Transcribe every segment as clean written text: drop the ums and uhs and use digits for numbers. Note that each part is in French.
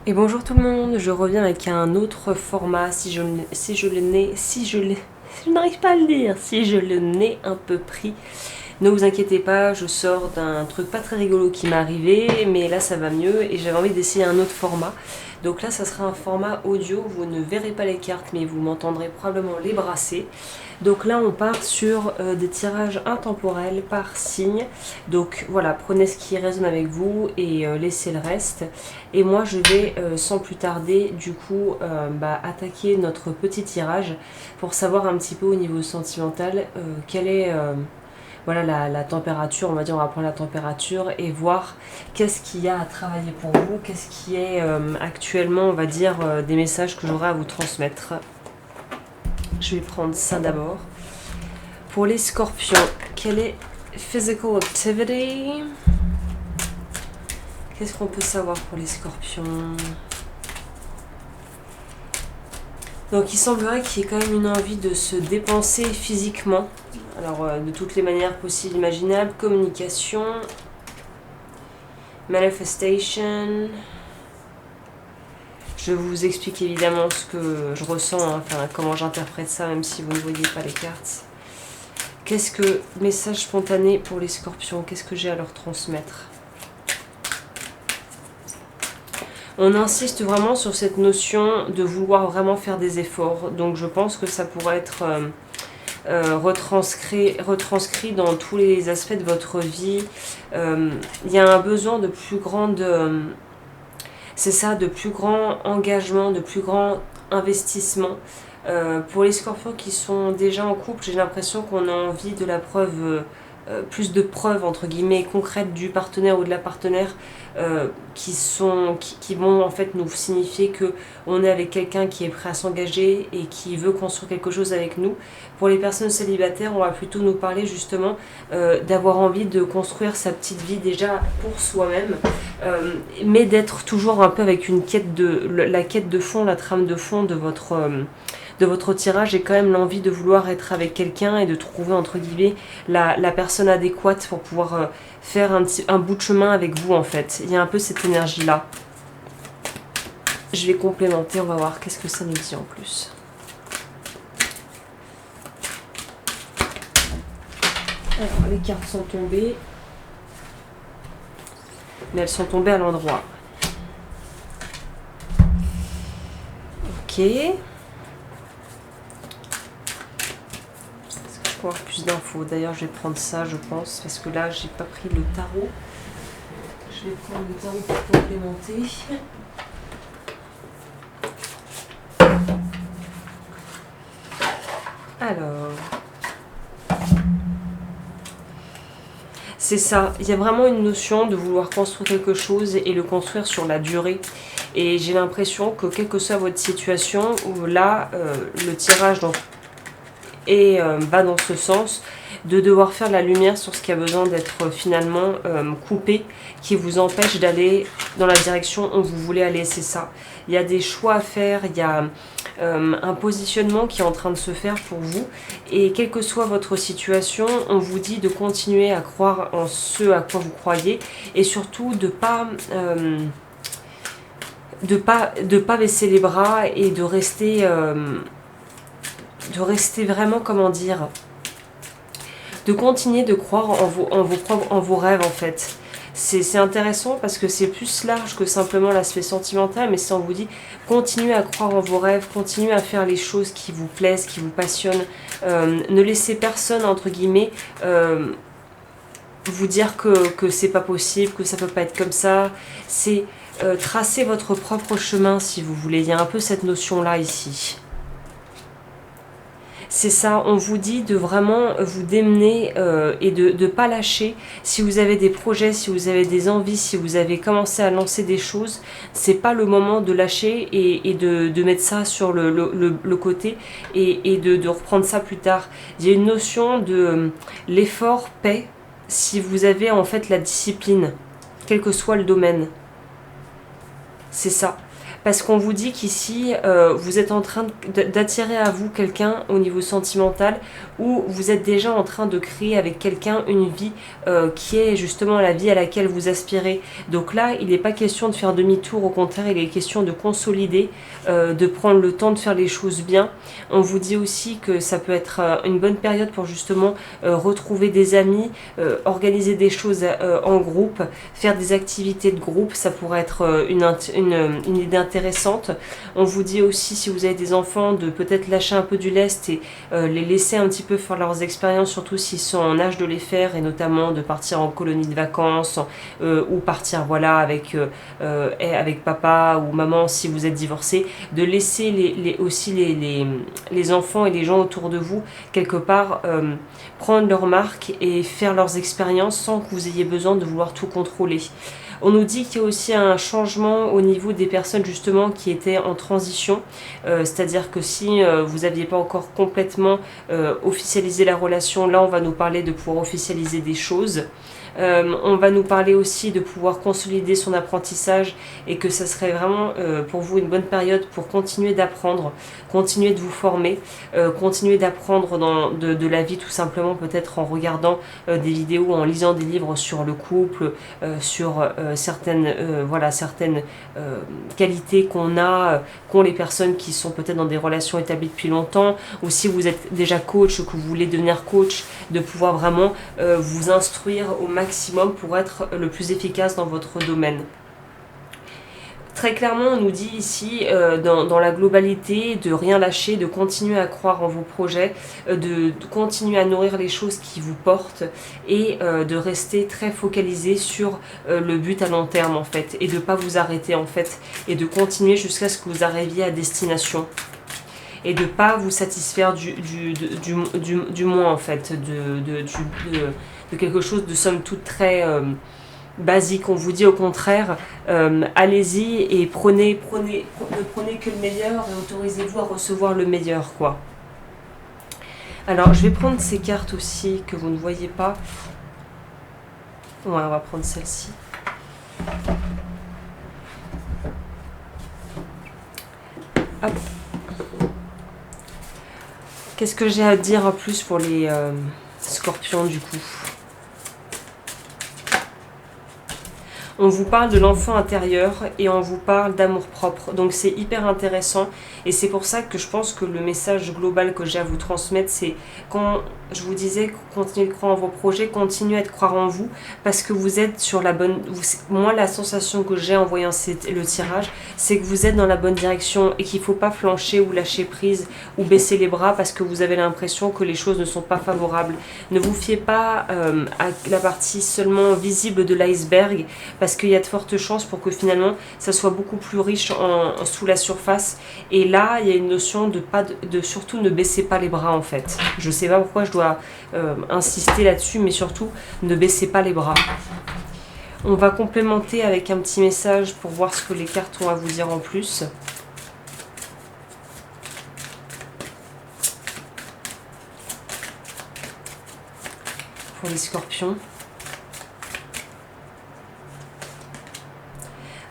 Et bonjour tout le monde, je reviens avec un autre format si je n'arrive pas à le dire, si je le n'ai un peu pris. Ne vous inquiétez pas, je sors d'un truc pas très rigolo qui m'est arrivé, mais là ça va mieux et j'avais envie d'essayer un autre format. Donc là ça sera un format audio, vous ne verrez pas les cartes mais vous m'entendrez probablement les brasser. Donc là on part sur des tirages intemporels par signe. Donc voilà, prenez ce qui résonne avec vous et laissez le reste. Et moi je vais sans plus tarder du coup attaquer notre petit tirage pour savoir un petit peu au niveau sentimental quelle est voilà la température, on va dire, on va prendre la température et voir qu'est-ce qu'il y a à travailler pour vous, qu'est-ce qui est actuellement, on va dire, des messages que j'aurai à vous transmettre. Je vais prendre ça d'abord. Pour les scorpions, quelle est physical activity? Qu'est-ce qu'on peut savoir pour les scorpions? Donc il semblerait qu'il y ait quand même une envie de se dépenser physiquement. Alors de toutes les manières possibles, imaginables. Communication. Manifestation. Je vous explique évidemment ce que je ressens, hein, enfin comment j'interprète ça, même si vous ne voyez pas les cartes. Qu'est-ce que message spontané pour les scorpions? Qu'est-ce que j'ai à leur transmettre? On insiste vraiment sur cette notion de vouloir vraiment faire des efforts. Donc je pense que ça pourrait être retranscrit dans tous les aspects de votre vie. Il y a un besoin de plus grande... c'est ça, de plus grand engagement, de plus grand investissement. Pour les scorpions qui sont déjà en couple, j'ai l'impression qu'on a envie de la preuve... plus de preuves entre guillemets concrètes du partenaire ou de la partenaire qui vont en fait nous signifier que on est avec quelqu'un qui est prêt à s'engager et qui veut construire quelque chose avec nous. Pour les personnes célibataires, on va plutôt nous parler justement d'avoir envie de construire sa petite vie déjà pour soi-même, mais d'être toujours un peu avec une la quête de fond, la trame de fond de votre tirage, et quand même l'envie de vouloir être avec quelqu'un et de trouver entre guillemets la personne adéquate pour pouvoir faire un bout de chemin avec vous en fait. Il y a un peu cette énergie là. Je vais complémenter, on va voir qu'est-ce que ça nous dit en plus. Alors les cartes sont tombées, mais elles sont tombées à l'endroit. Ok. Avoir plus d'infos. D'ailleurs, je vais prendre ça, je pense, parce que là, j'ai pas pris le tarot. Je vais prendre le tarot pour complémenter. Alors, c'est ça. Il y a vraiment une notion de vouloir construire quelque chose et le construire sur la durée. Et j'ai l'impression que quelle que soit votre situation, où là, le tirage va dans ce sens de devoir faire la lumière sur ce qui a besoin d'être finalement coupé, qui vous empêche d'aller dans la direction où vous voulez aller. C'est ça. Il y a des choix à faire, il y a un positionnement qui est en train de se faire pour vous, et quelle que soit votre situation, on vous dit de continuer à croire en ce à quoi vous croyez, et surtout de pas baisser les bras et de rester vraiment, comment dire, de continuer de croire en vos rêves en fait. C'est intéressant parce que c'est plus large que simplement l'aspect sentimental, mais si on vous dit continuez à croire en vos rêves, continuez à faire les choses qui vous plaisent, qui vous passionnent, ne laissez personne entre guillemets vous dire que c'est pas possible, que ça peut pas être comme ça. C'est tracer votre propre chemin si vous voulez. Il y a un peu cette notion là ici. C'est ça, on vous dit de vraiment vous démener et de ne pas lâcher. Si vous avez des projets, si vous avez des envies, si vous avez commencé à lancer des choses, c'est pas le moment de lâcher et de mettre ça sur le côté et de reprendre ça plus tard. Il y a une notion de l'effort paie si vous avez en fait la discipline, quel que soit le domaine. C'est ça. Parce qu'on vous dit qu'ici, vous êtes en train d'attirer à vous quelqu'un au niveau sentimental, ou vous êtes déjà en train de créer avec quelqu'un une vie qui est justement la vie à laquelle vous aspirez. Donc là, il n'est pas question de faire demi-tour, au contraire, il est question de consolider, de prendre le temps de faire les choses bien. On vous dit aussi que ça peut être une bonne période pour justement retrouver des amis, organiser des choses en groupe, faire des activités de groupe, ça pourrait être une idée intéressante. On vous dit aussi, si vous avez des enfants, de peut-être lâcher un peu du lest et les laisser un petit peu faire leurs expériences, surtout s'ils sont en âge de les faire, et notamment de partir en colonie de vacances ou partir voilà avec papa ou maman si vous êtes divorcé, de laisser aussi les enfants et les gens autour de vous quelque part prendre leur marque et faire leurs expériences sans que vous ayez besoin de vouloir tout contrôler. On nous dit qu'il y a aussi un changement au niveau des personnes justement qui étaient en transition, c'est-à-dire que si vous n'aviez pas encore complètement officialisé la relation, là on va nous parler de pouvoir officialiser des choses. On va nous parler aussi de pouvoir consolider son apprentissage et que ça serait vraiment pour vous une bonne période pour continuer d'apprendre, continuer de vous former, continuer d'apprendre de la vie tout simplement, peut-être en regardant des vidéos, en lisant des livres sur le couple, sur certaines qualités qu'ont les personnes qui sont peut-être dans des relations établies depuis longtemps, ou si vous êtes déjà coach, que vous voulez devenir coach, de pouvoir vraiment vous instruire au maximum pour être le plus efficace dans votre domaine. Très clairement, on nous dit ici, dans la globalité, de rien lâcher, de continuer à croire en vos projets, de continuer à nourrir les choses qui vous portent et de rester très focalisé sur le but à long terme en fait, et de ne pas vous arrêter en fait, et de continuer jusqu'à ce que vous arriviez à destination. Et de ne pas vous satisfaire du moins en fait, de quelque chose de somme toute très basique. On vous dit au contraire, allez-y et ne prenez que le meilleur et autorisez-vous à recevoir le meilleur quoi. Alors je vais prendre ces cartes aussi que vous ne voyez pas. Ouais, on va prendre celle-ci. Hop. Qu'est-ce que j'ai à dire en plus pour les scorpions du coup? On vous parle de l'enfant intérieur et on vous parle d'amour-propre. Donc c'est hyper intéressant et c'est pour ça que je pense que le message global que j'ai à vous transmettre, c'est quand je vous disais continuez de croire en vos projets, continuez à croire en vous parce que vous êtes sur la bonne... Moi, la sensation que j'ai en voyant le tirage, c'est que vous êtes dans la bonne direction et qu'il ne faut pas flancher ou lâcher prise ou baisser les bras parce que vous avez l'impression que les choses ne sont pas favorables. Ne vous fiez pas à la partie seulement visible de l'iceberg parce qu'il y a de fortes chances pour que finalement ça soit beaucoup plus riche sous la surface. Et là, il y a une notion de surtout ne baissez pas les bras en fait. Je ne sais pas pourquoi je dois insister là-dessus, mais surtout ne baissez pas les bras. On va complémenter avec un petit message pour voir ce que les cartes ont à vous dire en plus. Pour les scorpions.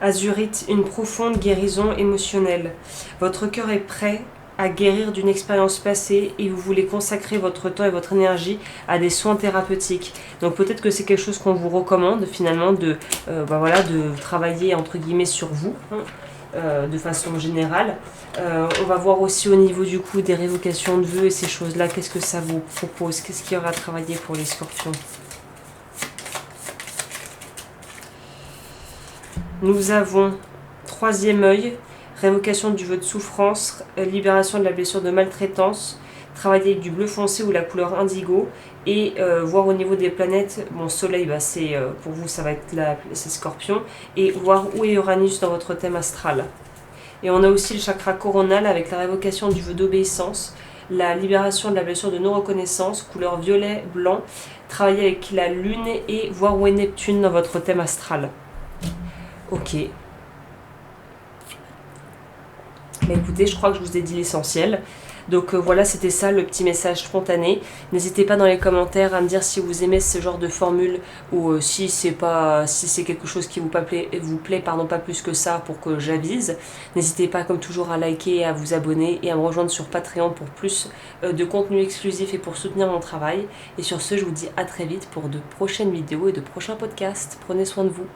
Azurite, une profonde guérison émotionnelle. Votre cœur est prêt à guérir d'une expérience passée et vous voulez consacrer votre temps et votre énergie à des soins thérapeutiques. Donc peut-être que c'est quelque chose qu'on vous recommande finalement de travailler entre guillemets sur vous de façon générale. On va voir aussi au niveau du coup des révocations de vœux et ces choses-là, qu'est-ce que ça vous propose, qu'est-ce qu'il y aura à travailler pour les scorpions. Nous avons troisième œil, révocation du vœu de souffrance, libération de la blessure de maltraitance, travailler avec du bleu foncé ou la couleur indigo et voir au niveau des planètes, bon soleil pour vous ça va être c'est Scorpion, et voir où est Uranus dans votre thème astral. Et on a aussi le chakra coronal avec la révocation du vœu d'obéissance, la libération de la blessure de non-reconnaissance, couleur violet, blanc, travailler avec la lune et voir où est Neptune dans votre thème astral. Ok. Bah écoutez, je crois que je vous ai dit l'essentiel. Donc voilà, c'était ça le petit message spontané. N'hésitez pas dans les commentaires à me dire si vous aimez ce genre de formule ou si c'est quelque chose qui vous plaît pas plus que ça pour que j'avise. N'hésitez pas comme toujours à liker et à vous abonner et à me rejoindre sur Patreon pour plus de contenu exclusif et pour soutenir mon travail. Et sur ce, je vous dis à très vite pour de prochaines vidéos et de prochains podcasts. Prenez soin de vous.